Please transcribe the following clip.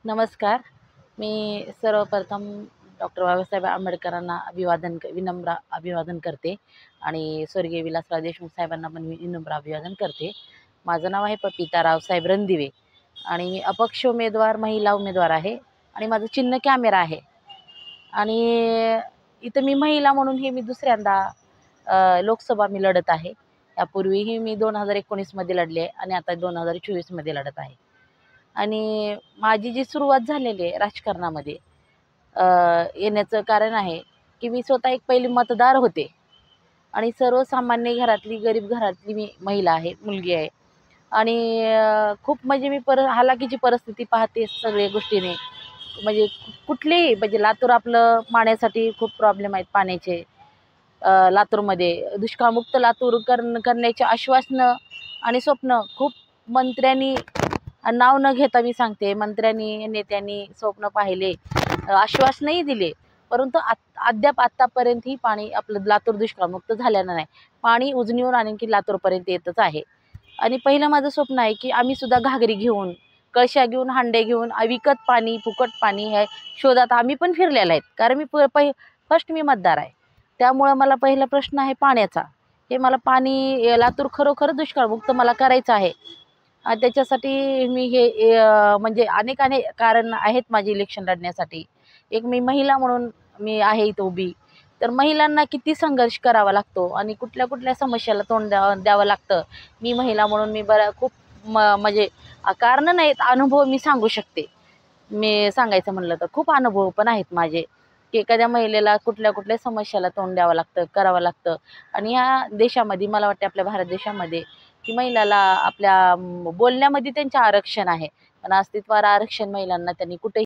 नमस्कार. मी सर्वप्रथम डॉक्टर बाबासाहेब आंबेडकरांना विनम्र अभिवादन करते आणि स्वर्गीय विलासराव देशमुख साहेबांना पण मी विनम्र अभिवादन करते. माझं नाव आहे पपिता रावसाहेब रणदिवे आणि मी अपक्ष उमेदवार, महिला उमेदवार आहे आणि माझं चिन्ह कॅमेरा आहे. आणि इथं मी महिला म्हणून हे मी दुसऱ्यांदा लोकसभा मी लढत आहे. यापूर्वीही मी 2019 मध्ये लढले आणि आता 2024 मध्ये लढत आहे. आणि माझी जी सुरुवात झालेली आहे राजकारणामध्ये येण्याचं कारण आहे की मी स्वतः एक पहिली मतदार होते आणि सर्वसामान्य घरातली, गरीब घरातली मी महिला आहे, मुलगी आहे. आणि खूप म्हणजे मी हालाकीची परिस्थिती पाहते सगळ्या गोष्टीने. म्हणजे कुठलीही म्हणजे लातूर आपलं पाण्यासाठी खूप प्रॉब्लेम आहेत पाण्याचे. लातूरमध्ये दुष्काळमुक्त लातूर करण्याचे आश्वासनं आणि स्वप्न खूप मंत्र्यांनी, नाव न घेता मी सांगते, मंत्र्यांनी, नेत्यांनी स्वप्न पाहिले, आश्वासनंही दिले. परंतु अद्याप आत्तापर्यंत ही पाणी आपलं लातूर दुष्काळमुक्त झालेलं नाही. पाणी उजनीवर आणखी लातूरपर्यंत येतच आहे. आणि पहिलं माझं स्वप्न आहे की आम्ही सुद्धा घागरी घेऊन, कळशा घेऊन, हांडे घेऊन विकत पाणी, फुकट पाणी ह्या शोधात आम्ही पण फिरलेलं आहेत. कारण मी फर्स्ट मी मतदार आहे. त्यामुळं मला पहिला प्रश्न आहे पाण्याचा. हे मला पाणी लातूर खरोखर दुष्काळमुक्त मला करायचं आहे. त्याच्यासाठी मी हे म्हणजे अनेक कारण आहेत माझी इलेक्शन लढण्यासाठी. एक मी महिला म्हणून मी आहे इथं उभी. तर महिलांना किती संघर्ष करावा लागतो आणि कुठल्या कुठल्या समस्याला तोंड द्यावं लागतं. मी महिला म्हणून मी खूप म्हणजे कारणं नाहीत, अनुभव मी सांगू शकते. मी सांगायचं म्हणलं तर खूप अनुभव पण आहेत माझे, की एखाद्या महिलेला कुठल्या कुठल्या समस्याला तोंड द्यावं लागतं, करावं लागतं. आणि ह्या देशामध्ये मला वाटते, आपल्या भारत देशामध्ये, की महिलाला आपल्या बोलण्यामध्ये त्यांचे आरक्षण आहे, पण अस्तित्वावर आरक्षण महिलांना त्यांनी कुठेही